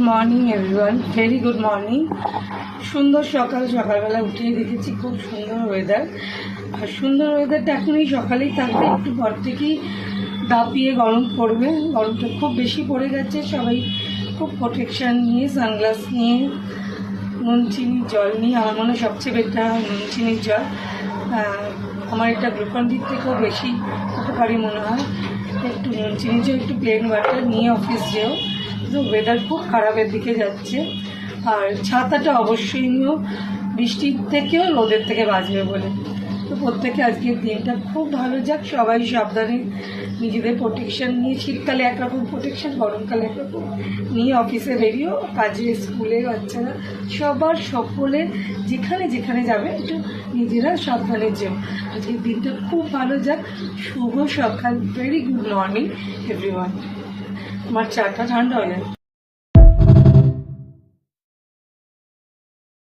Morning everyone, very good morning. সুন্দর সকালবেলা উঠেই দেখেছি খুব সুন্দর ওয়েদার। আর সুন্দর ওয়েদারটা এখন এই সকালেই থাকবে, একটু পর থেকেই দাপিয়ে গরম পড়বে। গরমটা খুব বেশি পড়ে গেছে, সবাই খুব প্রোটেকশান নিয়ে, সানগ্লাস নিয়ে, নুন চিনির জল নিয়ে। আমার মনে হয় সবচেয়ে বেটার নুন চিনির জল। আমার এটা গ্লুকন-ডির থেকেও বেশি উপকারী মনে হয়। একটু নুন চিনির জল, একটু প্লেন ওয়াটার নিয়ে অফিস যেও। তো ওয়েদার খুব খারাপের দিকে যাচ্ছে। আর ছাতাটা অবশ্যই নিও, বৃষ্টির থেকেও রোদের থেকে বাঁচবে বলে। তো প্রত্যেকে আজকের দিনটা খুব ভালো যাক, সবাই সাবধানে নিজেদের প্রোটেকশান নিয়ে, শীতকালে একরকম প্রোটেকশান, গরমকালে একরকম নিয়ে অফিসে বেরিয়েও, কাজে, স্কুলে, বাচ্চারা সবার সকলে যেখানে যেখানে যাবে একটু নিজেরা সাবধানে যেও। আজকের দিনটা খুব ভালো যাক। শুভ সকাল, ভেরি গুড মর্নিং এভরিওয়ান। আমার চাটা ঠান্ডা হয়ে যায়।